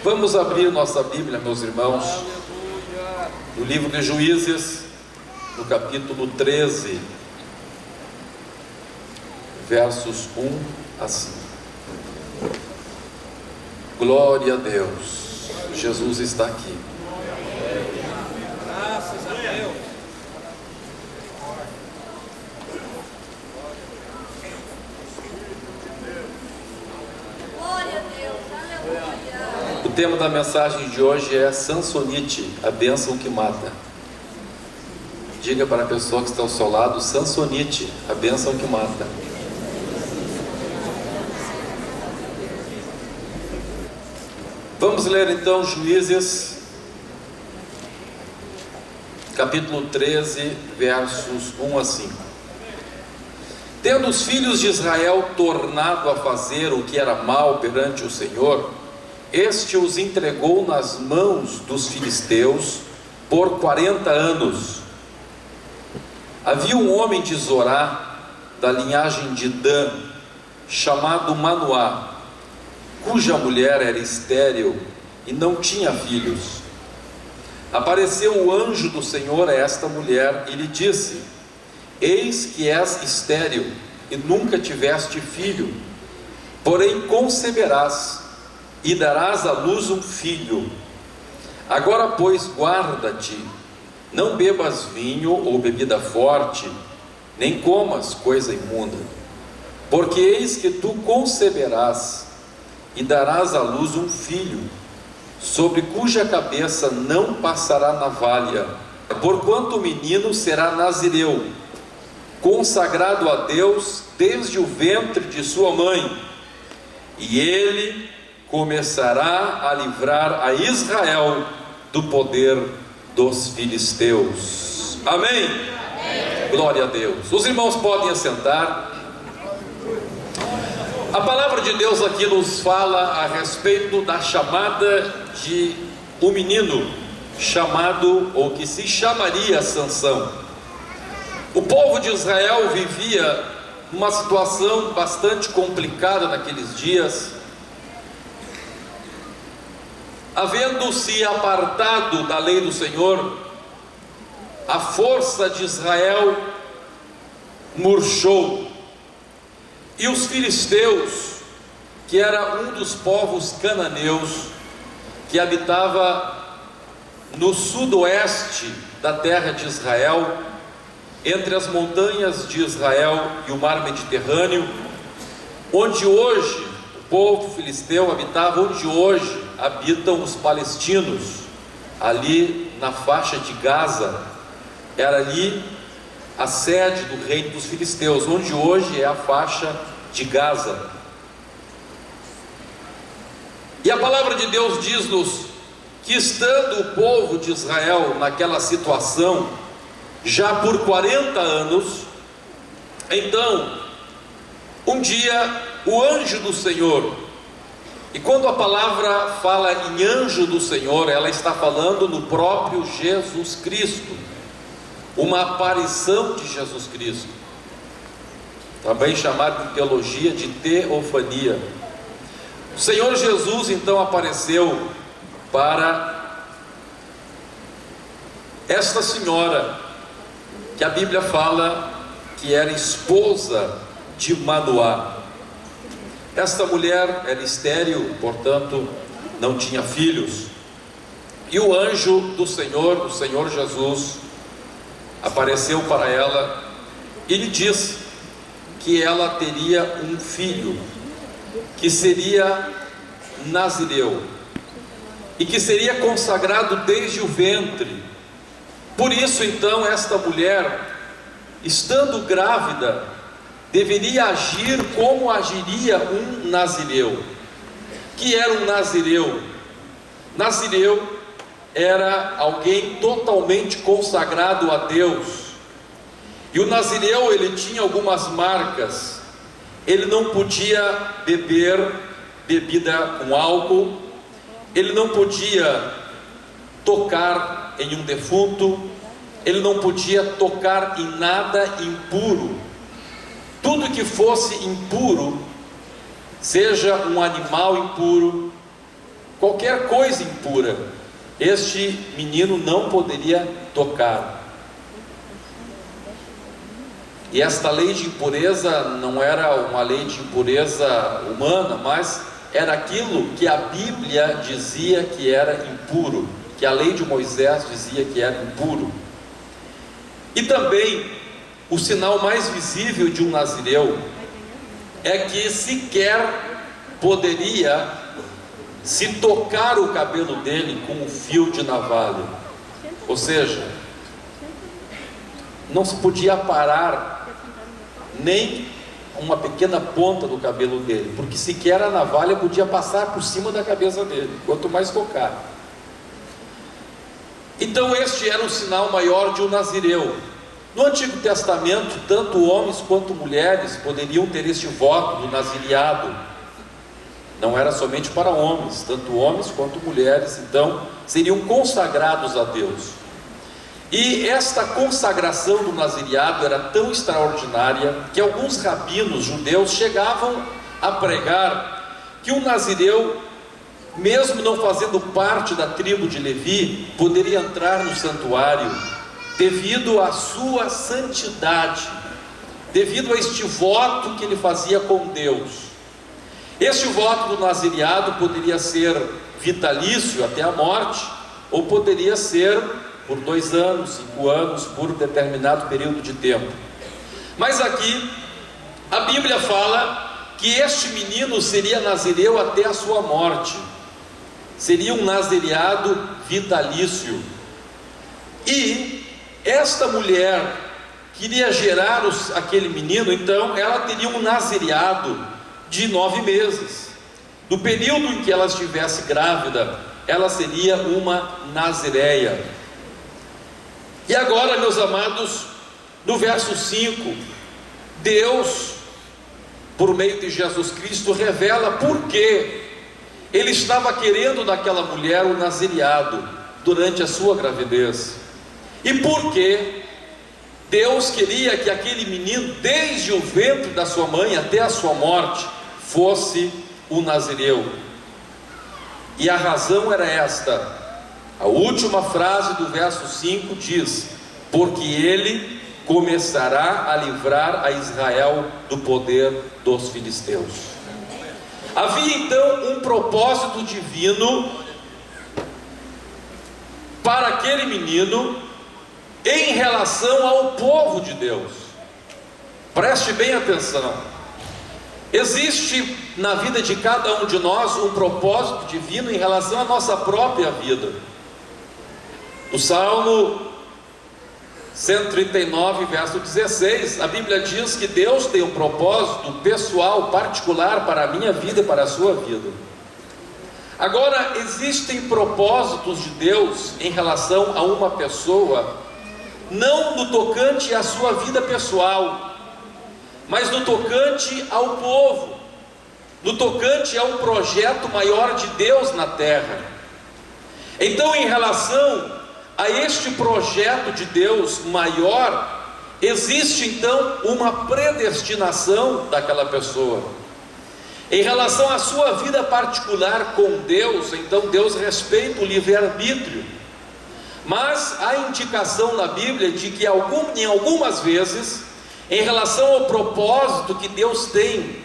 Vamos abrir nossa Bíblia, meus irmãos, no livro de Juízes, no capítulo 13, versos 1 a 5. Glória a Deus, Jesus está aqui. Graças a Deus. Glória a Deus, aleluia. O tema da mensagem de hoje é Sansonite, a bênção que mata. Diga para a pessoa que está ao seu lado: Sansonite, a bênção que mata. Vamos ler então Juízes, capítulo 13, versos 1 a 5. Tendo os filhos de Israel tornado a fazer o que era mal perante o Senhor, este os entregou nas mãos dos filisteus por 40 anos. Havia um homem de Zorá, da linhagem de Dan, chamado Manoá, cuja mulher era estéril e não tinha filhos. Apareceu o anjo do Senhor a esta mulher e lhe disse: eis que és estéril e nunca tiveste filho, porém conceberás e darás à luz um filho. Agora, pois, guarda-te, não bebas vinho ou bebida forte, nem comas coisa imunda, porque eis que tu conceberás e darás à luz um filho, sobre cuja cabeça não passará navalha, porquanto o menino será nazireu, consagrado a Deus desde o ventre de sua mãe, e ele começará a livrar a Israel do poder dos filisteus. Amém? Amém. Glória a Deus. Os irmãos podem assentar. A palavra de Deus aqui nos fala a respeito da chamada de um menino chamado, ou que se chamaria, Sansão. O povo de Israel vivia uma situação bastante complicada naqueles dias, havendo-se apartado da lei do Senhor, a força de Israel murchou. E os filisteus, que era um dos povos cananeus, que habitava no sudoeste da terra de Israel, entre as montanhas de Israel e o mar Mediterrâneo, onde hoje o povo filisteu habitava, onde hoje habitam os palestinos, ali na faixa de Gaza, era ali a sede do reino dos filisteus, onde hoje é a faixa de Gaza. E a palavra de Deus diz-nos que, estando o povo de Israel naquela situação, já por 40 anos, então, um dia, o anjo do Senhor, e quando a palavra fala em anjo do Senhor, ela está falando no próprio Jesus Cristo, uma aparição de Jesus Cristo, também chamado em teologia de teofania. O Senhor Jesus então apareceu para esta senhora, que a Bíblia fala que era esposa de Manoá. Esta mulher era estéril, portanto não tinha filhos, e o anjo do Senhor, o Senhor Jesus, apareceu para ela e lhe disse que ela teria um filho, que seria nazireu, e que seria consagrado desde o ventre. Por isso então esta mulher, estando grávida, deveria agir como agiria um nazireu. Que era um nazireu? Nazireu era alguém totalmente consagrado a Deus. E o nazireu, ele tinha algumas marcas. Ele não podia beber bebida com álcool, ele não podia tocar em um defunto, ele não podia tocar em nada impuro. Tudo que fosse impuro, seja um animal impuro, qualquer coisa impura, este menino não poderia tocar. E esta lei de impureza não era uma lei de impureza humana, mas era aquilo que a Bíblia dizia que era impuro, que a lei de Moisés dizia que era impuro. E também o sinal mais visível de um nazireu é que sequer poderia se tocar o cabelo dele com um fio de navalha, ou seja, não se podia parar nem uma pequena ponta do cabelo dele, porque sequer a navalha podia passar por cima da cabeça dele, quanto mais tocar. Então este era o sinal maior de um nazireu. No Antigo Testamento, tanto homens quanto mulheres poderiam ter este voto do nazireado. Não era somente para homens, tanto homens quanto mulheres, então seriam consagrados a Deus. E esta consagração do nazireado era tão extraordinária que alguns rabinos judeus chegavam a pregar que um nazireu, mesmo não fazendo parte da tribo de Levi, poderia entrar no santuário devido à sua santidade, devido a este voto que ele fazia com Deus. Este voto do nazireado poderia ser vitalício até a morte, ou poderia ser por 2 anos, 5 anos, por um determinado período de tempo. Mas aqui a Bíblia fala que este menino seria nazireu até a sua morte, seria um nazireado vitalício. E esta mulher queria gerar aquele menino, então ela teria um nazireado de 9 meses. No período em que ela estivesse grávida, ela seria uma nazireia. E agora, meus amados, no verso 5, Deus, por meio de Jesus Cristo, revela por que Ele estava querendo daquela mulher o nazireado durante a sua gravidez. E por que Deus queria que aquele menino, desde o ventre da sua mãe até a sua morte, fosse o nazireu. E a razão era esta. A última frase do verso 5 diz: porque ele começará a livrar a Israel do poder dos filisteus. Havia então um propósito divino para aquele menino em relação ao povo de Deus. Preste bem atenção. Existe na vida de cada um de nós um propósito divino em relação à nossa própria vida. No Salmo 139, verso 16, a Bíblia diz que Deus tem um propósito pessoal, particular para a minha vida e para a sua vida. Agora, existem propósitos de Deus em relação a uma pessoa, não no tocante à sua vida pessoal, mas no tocante ao povo, no tocante a um projeto maior de Deus na terra. Então, em relação a este projeto de Deus maior, existe então uma predestinação daquela pessoa. Em relação à sua vida particular com Deus, então Deus respeita o livre-arbítrio. Mas há indicação na Bíblia de que em algumas vezes, em relação ao propósito que Deus tem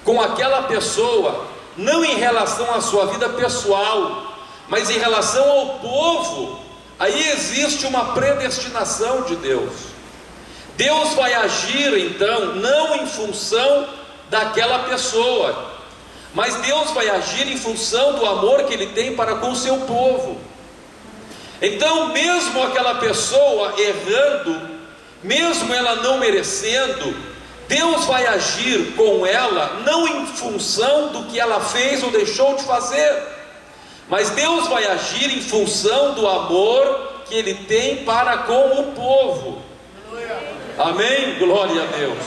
com aquela pessoa, não em relação à sua vida pessoal, mas em relação ao povo, aí existe uma predestinação de Deus. Deus vai agir então, não em função daquela pessoa, mas Deus vai agir em função do amor que Ele tem para com o seu povo. Então, mesmo aquela pessoa errando, mesmo ela não merecendo, Deus vai agir com ela, não em função do que ela fez ou deixou de fazer, mas Deus vai agir em função do amor que Ele tem para com o povo. Amém? Glória a Deus.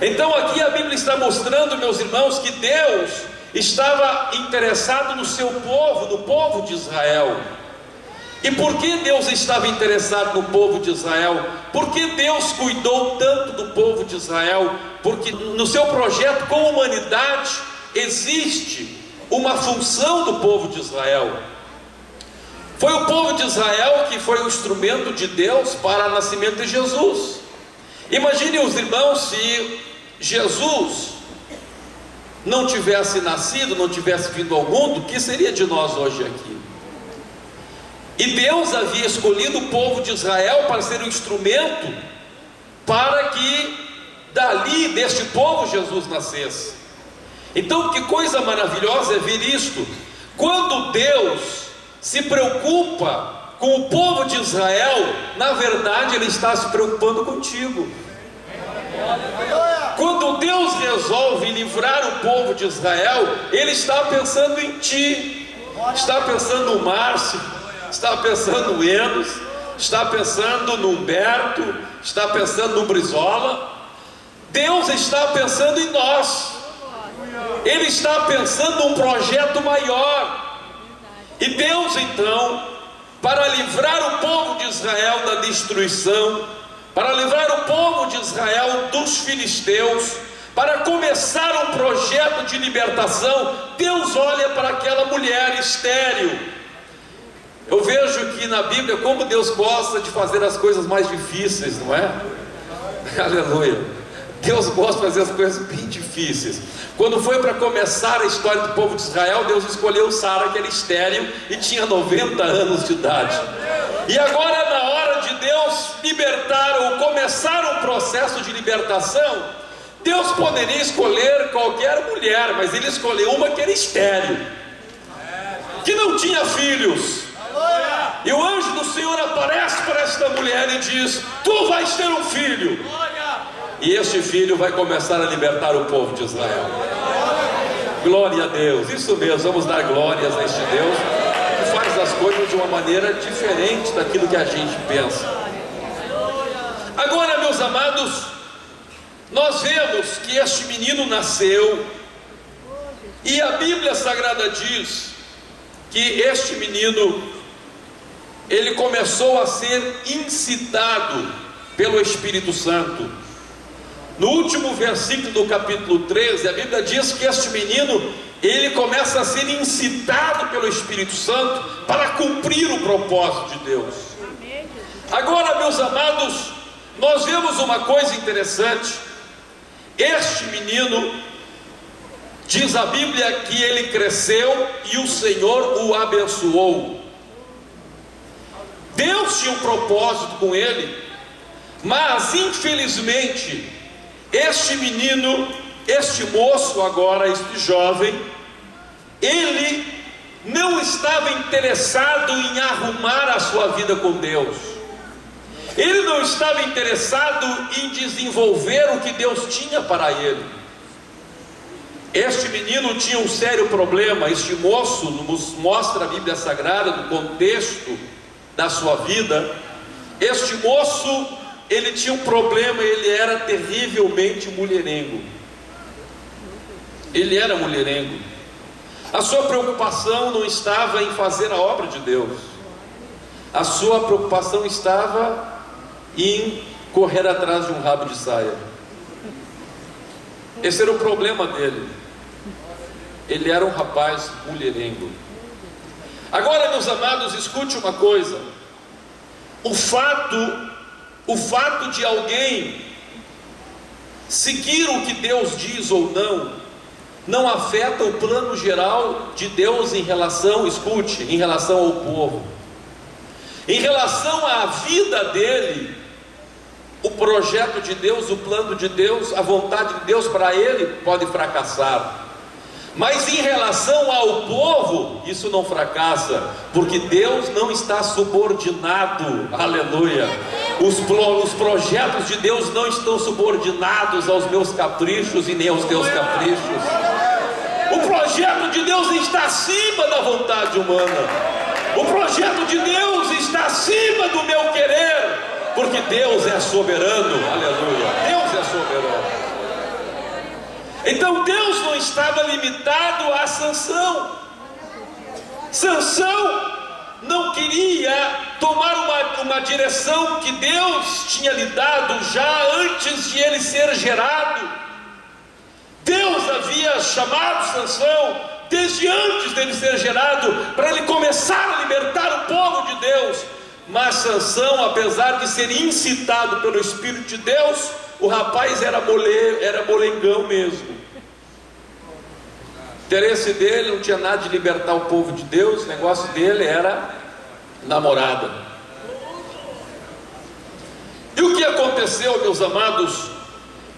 Então aqui a Bíblia está mostrando, meus irmãos, que Deus estava interessado no seu povo, no povo de Israel. E por que Deus estava interessado no povo de Israel? Por que Deus cuidou tanto do povo de Israel? Porque no seu projeto com a humanidade existe uma função do povo de Israel. Foi o povo de Israel que foi o instrumento de Deus para o nascimento de Jesus. Imagine os irmãos, se Jesus não tivesse nascido, não tivesse vindo ao mundo, o que seria de nós hoje aqui? E Deus havia escolhido o povo de Israel para ser um instrumento para que dali, deste povo, Jesus nascesse. Então, que coisa maravilhosa é ver isto. Quando Deus se preocupa com o povo de Israel, na verdade Ele está se preocupando contigo. Quando Deus resolve livrar o povo de Israel, Ele está pensando em ti, está pensando no Márcio, está pensando no Enos, está pensando no Humberto, está pensando no Brizola. Deus está pensando em nós. Ele está pensando num projeto maior. E Deus então, para livrar o povo de Israel da destruição, para livrar o povo de Israel dos filisteus, para começar um projeto de libertação, Deus olha para aquela mulher estéril. Eu vejo que na Bíblia como Deus gosta de fazer as coisas mais difíceis, não é? Aleluia. Deus gosta de fazer as coisas bem difíceis. Quando foi para começar a história do povo de Israel, Deus escolheu Sara, que era estéril e tinha 90 anos de idade. E agora, na hora de Deus libertar ou começar um processo de libertação, Deus poderia escolher qualquer mulher, mas Ele escolheu uma que era estéril, que não tinha filhos. E o anjo do Senhor aparece para esta mulher e diz: tu vais ter um filho, e este filho vai começar a libertar o povo de Israel. Glória a Deus, isso mesmo, vamos dar glórias a este Deus que faz as coisas de uma maneira diferente daquilo que a gente pensa. Agora, meus amados, nós vemos que este menino nasceu, e a Bíblia Sagrada diz que este menino, ele começou a ser incitado pelo Espírito Santo. No último versículo do capítulo 13, a Bíblia diz que este menino, ele começa a ser incitado pelo Espírito Santo para cumprir o propósito de Deus. Agora, meus amados, nós vemos uma coisa interessante. Este menino, diz a Bíblia que ele cresceu e o Senhor o abençoou. Deus tinha um propósito com ele, mas infelizmente este menino, este moço agora, este jovem, ele não estava interessado em arrumar a sua vida com Deus. Ele não estava interessado em desenvolver o que Deus tinha para ele. Este menino tinha um sério problema. Este moço, nos mostra a Bíblia Sagrada, no contexto da sua vida. Este moço, ele tinha um problema, ele era terrivelmente mulherengo. Ele era mulherengo. A sua preocupação não estava em fazer a obra de Deus. A sua preocupação estava em correr atrás de um rabo de saia. Esse era o problema dele. Ele era um rapaz mulherengo. Agora, meus amados, escute uma coisa. O fato de alguém seguir o que Deus diz ou não afeta o plano geral de Deus em relação, escute, em relação ao povo. Em relação à vida dele, o projeto de Deus, o plano de Deus, a vontade de Deus para ele pode fracassar. Mas em relação ao povo, isso não fracassa, porque Deus não está subordinado, aleluia. Os projetos de Deus não estão subordinados aos meus caprichos e nem aos teus caprichos. O projeto de Deus está acima da vontade humana. O projeto de Deus está acima do meu querer, porque Deus é soberano, aleluia. Deus é soberano. Então Deus não estava limitado a Sansão. Sansão não queria tomar uma direção que Deus tinha lhe dado já antes de ele ser gerado. Deus havia chamado Sansão desde antes dele ser gerado, para ele começar a libertar o povo de Deus. Mas Sansão, apesar de ser incitado pelo Espírito de Deus, o rapaz era molengão mesmo. O interesse dele não tinha nada de libertar o povo de Deus, o negócio dele era namorada. E o que aconteceu, meus amados?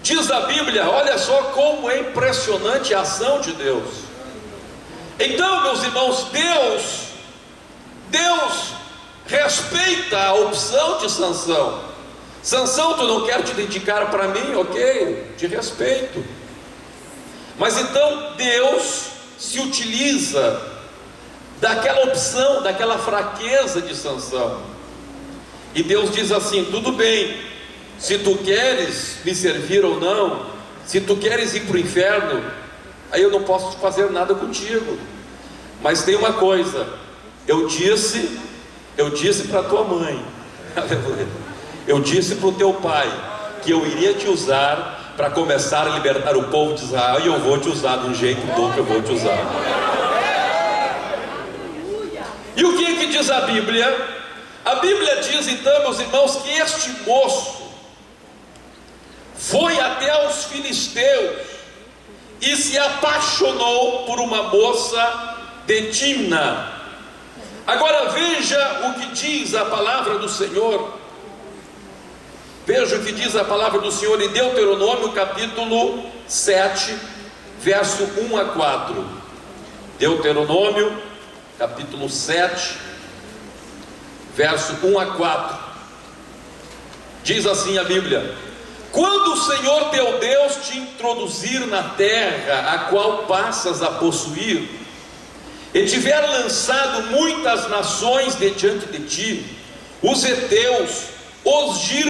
Diz a Bíblia, olha só como é impressionante a ação de Deus. Então, meus irmãos, Deus respeita a opção de Sansão. Sansão, tu não quer te dedicar para mim? Ok, te respeito. Mas então Deus se utiliza daquela opção, daquela fraqueza de Sansão. E Deus diz assim: tudo bem, se tu queres me servir ou não, se tu queres ir para o inferno, aí eu não posso fazer nada contigo. Mas tem uma coisa, eu disse para tua mãe, eu disse para o teu pai, que eu iria te usar para começar a libertar o povo de Israel, e eu vou te usar de um jeito bom que eu vou te usar. E o que é que diz a Bíblia? A Bíblia diz então, meus irmãos, que este moço foi até os filisteus e se apaixonou por uma moça de Timna. Agora veja o que diz a palavra do Senhor. Veja o que diz a palavra do Senhor em Deuteronômio capítulo 7, verso 1 a 4. Deuteronômio capítulo 7, verso 1 a 4. Diz assim a Bíblia: quando o Senhor teu Deus te introduzir na terra a qual passas a possuir, e tiver lançado muitas nações de diante de ti, os heteus, os